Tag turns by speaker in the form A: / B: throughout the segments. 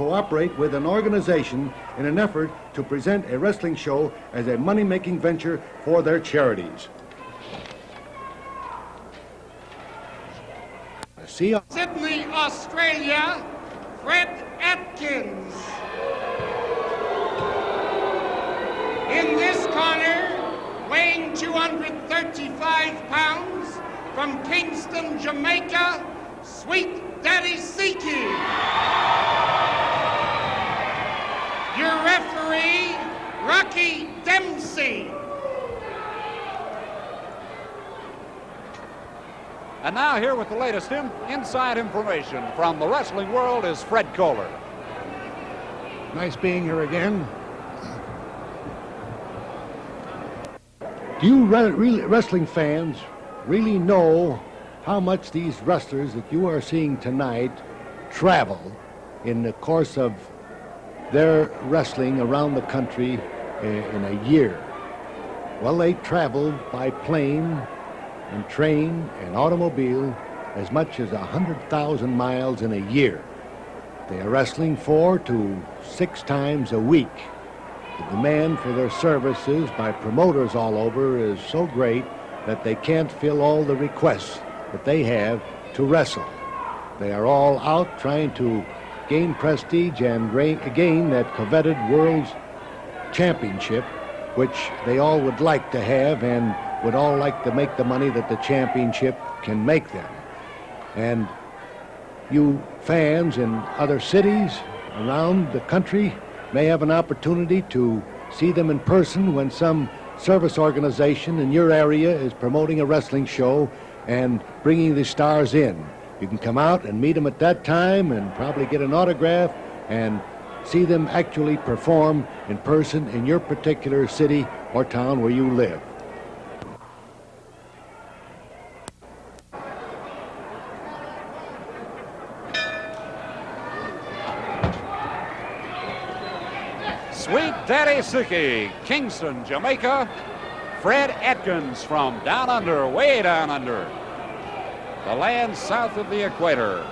A: cooperate with an organization in an effort to present a wrestling show as a money-making venture for their charities.
B: Sydney, Australia, Fred Atkins. In this corner, weighing 235 pounds, from Kingston, Jamaica, Sweet Daddy Siki. Your referee, Rocky Dempsey.
C: And now here with the latest inside information from the wrestling world is Fred Kohler.
A: Nice being here again. Do you wrestling fans really know how much these wrestlers that you are seeing tonight travel in the course of their wrestling around the country in a year? Well, they travel by plane and train and automobile as much as 100,000 miles in a year. They are wrestling 4 to 6 times a week. The demand for their services by promoters all over is so great that they can't fill all the requests that they have to wrestle. They are all out trying to gain prestige and gain that coveted World's Championship, which they all would like to have and would all like to make the money that the championship can make them. And you fans in other cities around the country may have an opportunity to see them in person when some service organization in your area is promoting a wrestling show and bringing the stars in. You can come out and meet them at that time and probably get an autograph and see them actually perform in person in your particular city or town where you live.
C: Sweet Daddy Siki, Kingston, Jamaica. Fred Atkins from down under, way down under, the land south of the equator.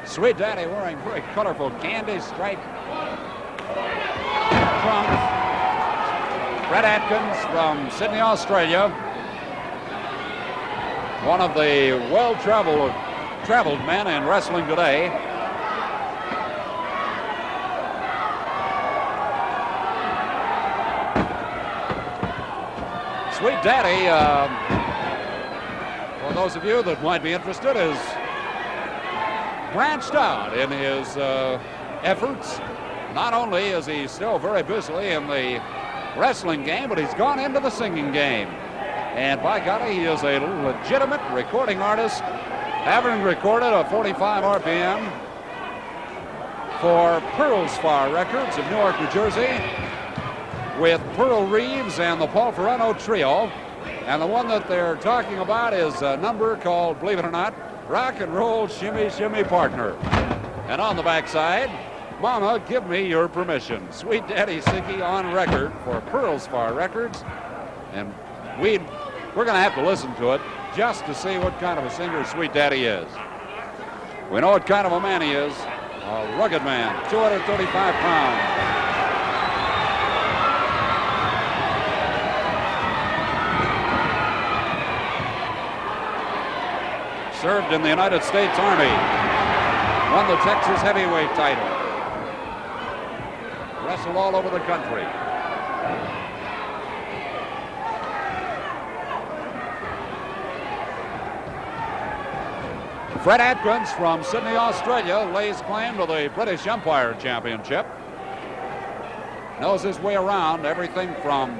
C: Sweet Daddy wearing very colorful candy stripe trunks. Fred Atkins from Sydney, Australia. One of the well-traveled men in wrestling today. Sweet Daddy, for those of you that might be interested, is branched out in his efforts. Not only is he still very busy in the wrestling game, but he's gone into the singing game. And by golly, he is a legitimate recording artist, having recorded a 45 RPM for Pearl's Far Records of Newark, New Jersey, with Pearl Reeves and the Paul Ferrano Trio. And the one that they're talking about is a number called, believe it or not, Rock and Roll Shimmy Shimmy Partner. And on the backside, Mama, Give Me Your Permission. Sweet Daddy Siki on record for Pearl's Far Records. And we're going to have to listen to it just to see what kind of a singer Sweet Daddy is. We know what kind of a man he is. A rugged man, 235 pounds. Served in the United States Army. Won the Texas heavyweight title. Wrestled all over the country. Fred Atkins from Sydney, Australia, lays claim to the British Empire Championship. Knows his way around everything from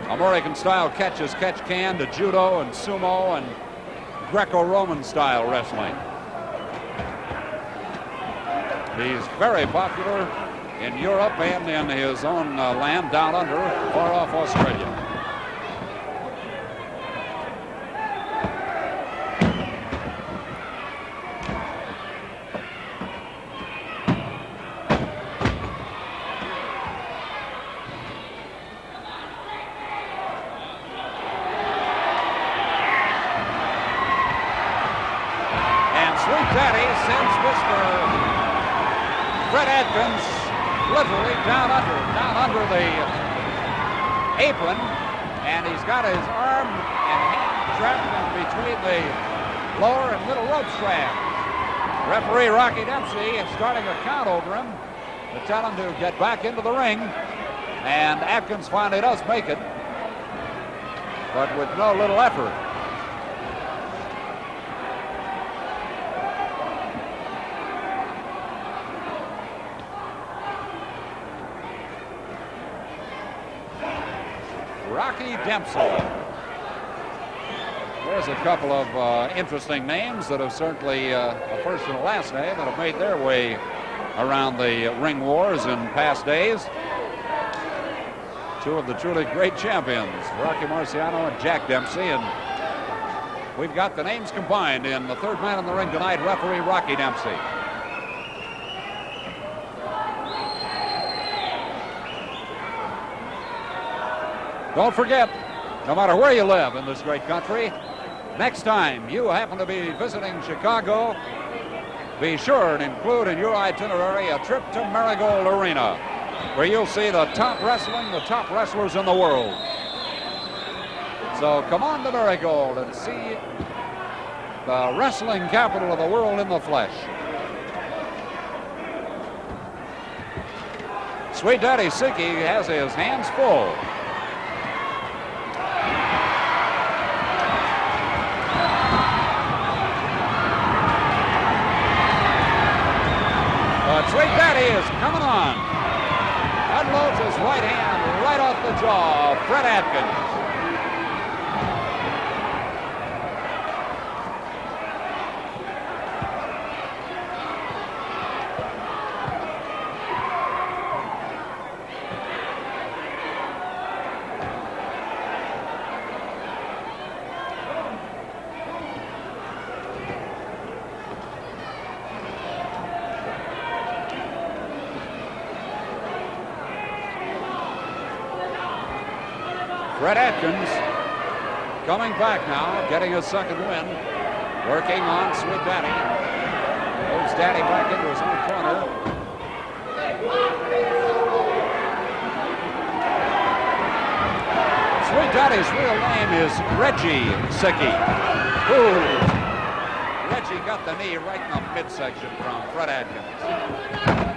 C: American-style catch-as-catch-can to judo and sumo and Greco-Roman style wrestling. He's very popular in Europe and in his own land down under, far off Australia. Daddy sends Mr. Fred Atkins literally down under the apron, and he's got his arm and hand trapped in between the lower and middle rope straps. Referee Rocky Dempsey is starting a count over him to tell him to get back into the ring, and Atkins finally does make it, but with no little effort. Rocky Dempsey. There's a couple of interesting names that have certainly a first and a last name that have made their way around the ring wars in past days. Two of the truly great champions, Rocky Marciano and Jack Dempsey, and we've got the names combined in the third man in the ring tonight, referee Rocky Dempsey. Don't forget, no matter where you live in this great country, next time you happen to be visiting Chicago, be sure and include in your itinerary a trip to Marigold Arena, where you'll see the top wrestling, the top wrestlers in the world. So come on to Marigold and see the wrestling capital of the world in the flesh. Sweet Daddy Siki has his hands full. Sweet Daddy is coming on. Unloads his right hand right off the jaw of Fred Atkins. Fred Atkins coming back now, getting his second win, working on Sweet Daddy. Moves Daddy back into his own corner. Sweet Daddy's real name is Reggie Siki. Ooh. Reggie got the knee right in the midsection from Fred Atkins.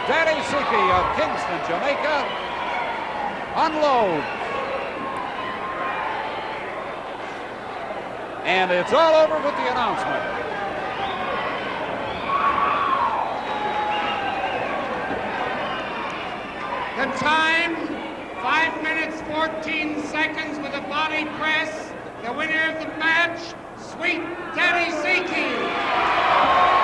C: Daddy Siki of Kingston, Jamaica, unloads. And it's all over with the announcement.
B: The time, 5 minutes, 14 seconds with a body press. The winner of the match, Sweet Daddy Siki.